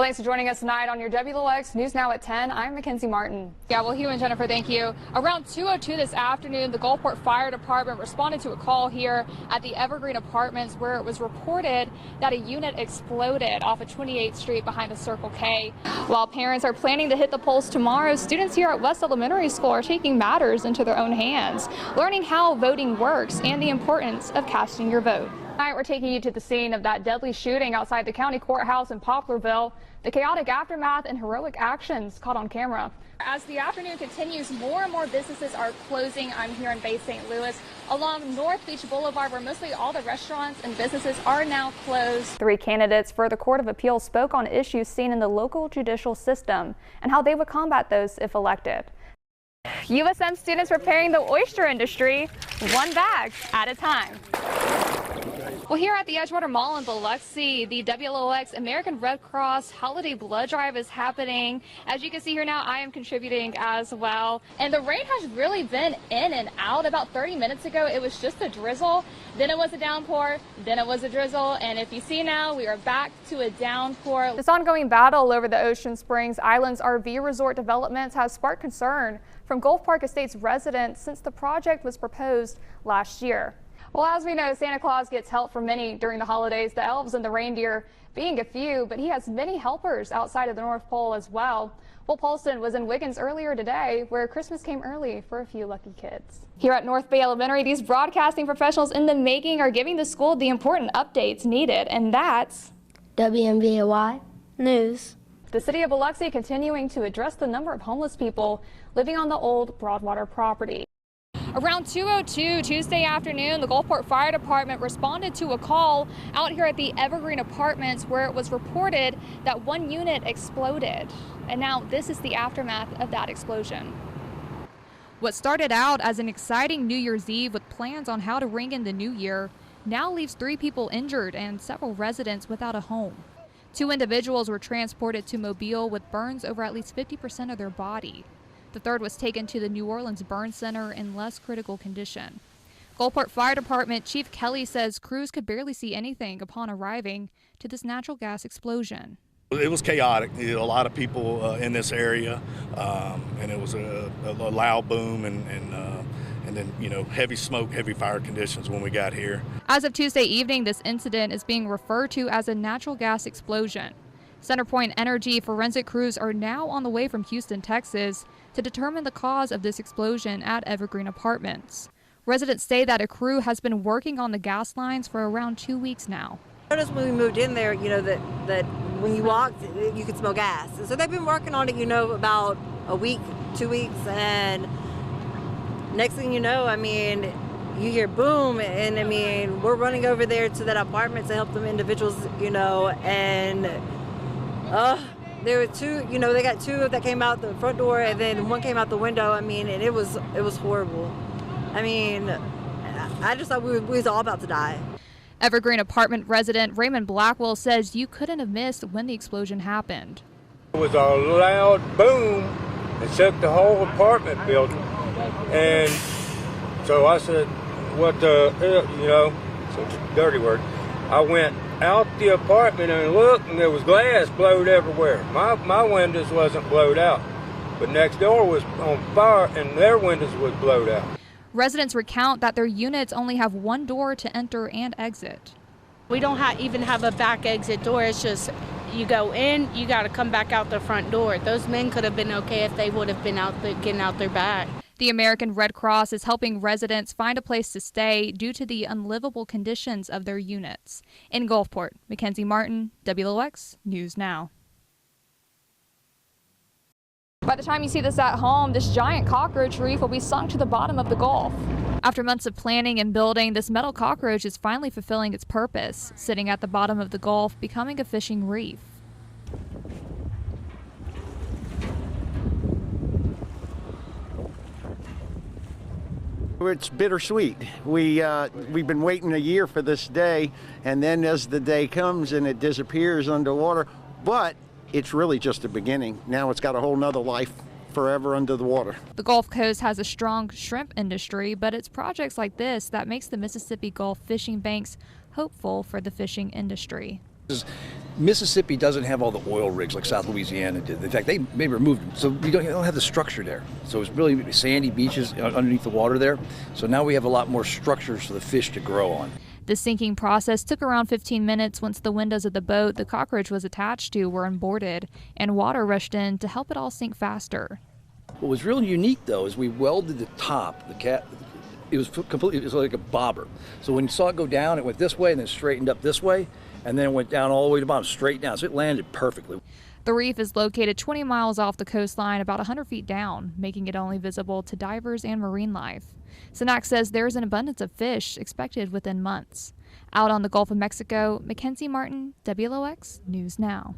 Well, thanks for joining us tonight on your WLOX News Now at 10. I'm Makenzie Martin. Yeah, well, Hugh and Jennifer, thank you. Around 2:02 this afternoon, the Gulfport Fire Department responded to a call here at the Evergreen Apartments where it was reported that a unit exploded off of 28th Street behind the Circle K. While parents are planning to hit the polls tomorrow, students here at West Elementary School are taking matters into their own hands, learning how voting works and the importance of casting your vote. Tonight, we're taking you to the scene of that deadly shooting outside the county courthouse in Poplarville, the chaotic aftermath and heroic actions caught on camera. As the afternoon continues, more and more businesses are closing. I'm here in Bay St. Louis along North Beach Boulevard, where mostly all the restaurants and businesses are now closed. 3 candidates for the Court of Appeals spoke on issues seen in the local judicial system and how they would combat those if elected. USM students preparing the oyster industry, one bag at a time. Well, here at the Edgewater Mall in Biloxi, the WLOX American Red Cross Holiday Blood Drive is happening. As you can see here now, I am contributing as well. And the rain has really been in and out. About 30 minutes ago, it was just a drizzle. Then it was a downpour. Then it was a drizzle. And if you see now, we are back to a downpour. This ongoing battle over the Ocean Springs Islands RV resort developments has sparked concern from Gulf Park Estates residents since the project was proposed last year. Well, as we know, Santa Claus gets help from many during the holidays, the elves and the reindeer being a few, but he has many helpers outside of the North Pole as well. Will Polston was in Wiggins earlier today, where Christmas came early for a few lucky kids. Here at North Bay Elementary, these broadcasting professionals in the making are giving the school the important updates needed, and that's WMVY News. The city of Biloxi continuing to address the number of homeless people living on the old Broadwater property. Around 2:02 Tuesday afternoon, the Gulfport Fire Department responded to a call out here at the Evergreen Apartments where it was reported that one unit exploded. And now this is the aftermath of that explosion. What started out as an exciting New Year's Eve with plans on how to ring in the new year now leaves 3 people injured and several residents without a home. 2 individuals were transported to Mobile with burns over at least 50% of their body. The third was taken to the New Orleans Burn Center in less critical condition. Gulfport Fire Department Chief Kelly says crews could barely see anything upon arriving to this natural gas explosion. It was chaotic. A lot of people in this area, and it was a loud boom and then, heavy smoke, heavy fire conditions when we got here. As of Tuesday evening, this incident is being referred to as a natural gas explosion. CenterPoint Energy forensic crews are now on the way from Houston, Texas, to determine the cause of this explosion at Evergreen Apartments. Residents say that a crew has been working on the gas lines for around 2 weeks now. I noticed when we moved in there, that when you walked, you could smell gas. So they've been working on it, about a week, 2 weeks, and next thing you know, you hear boom, and we're running over there to that apartment to help them individuals, and there were 2, they got 2 that came out the front door and then 1 came out the window. And it was horrible. I just thought we was all about to die. Evergreen apartment resident Raymond Blackwell says you couldn't have missed when the explosion happened. It was a loud boom that shook the whole apartment building. And so I said, what the hell, such a dirty word. I went out the apartment and looked, and there was glass blowed everywhere. My windows wasn't blowed out, but next door was on fire and their windows was blowed out. Residents recount that their units only have 1 door to enter and exit. We don't even have a back exit door. It's just you go in, you got to come back out the front door. Those men could have been okay if they would have been getting out their back. The American Red Cross is helping residents find a place to stay due to the unlivable conditions of their units. In Gulfport, Makenzie Martin, WLOX News Now. By the time you see this at home, this giant cockroach reef will be sunk to the bottom of the Gulf. After months of planning and building, this metal cockroach is finally fulfilling its purpose, sitting at the bottom of the Gulf, becoming a fishing reef. It's bittersweet. We've been waiting a year for this day, and then as the day comes and it disappears underwater, but it's really just the beginning. Now it's got a whole nother life forever under the water. The Gulf Coast has a strong shrimp industry, but it's projects like this that makes the Mississippi Gulf fishing banks hopeful for the fishing industry. Mississippi doesn't have all the oil rigs like South Louisiana did. In fact, they removed them, so we don't have the structure there. So it's really sandy beaches underneath the water there. So now we have a lot more structures for the fish to grow on. The sinking process took around 15 minutes once the windows of the boat the cockroach was attached to were unboarded, and water rushed in to help it all sink faster. What was really unique, though, is we welded the top, it was like a bobber. So when you saw it go down, it went this way and then straightened up this way, and then it went down all the way to the bottom, straight down. So it landed perfectly. The reef is located 20 miles off the coastline, about 100 feet down, making it only visible to divers and marine life. Cenac says there is an abundance of fish expected within months. Out on the Gulf of Mexico, Makenzie Martin, WLOX News Now.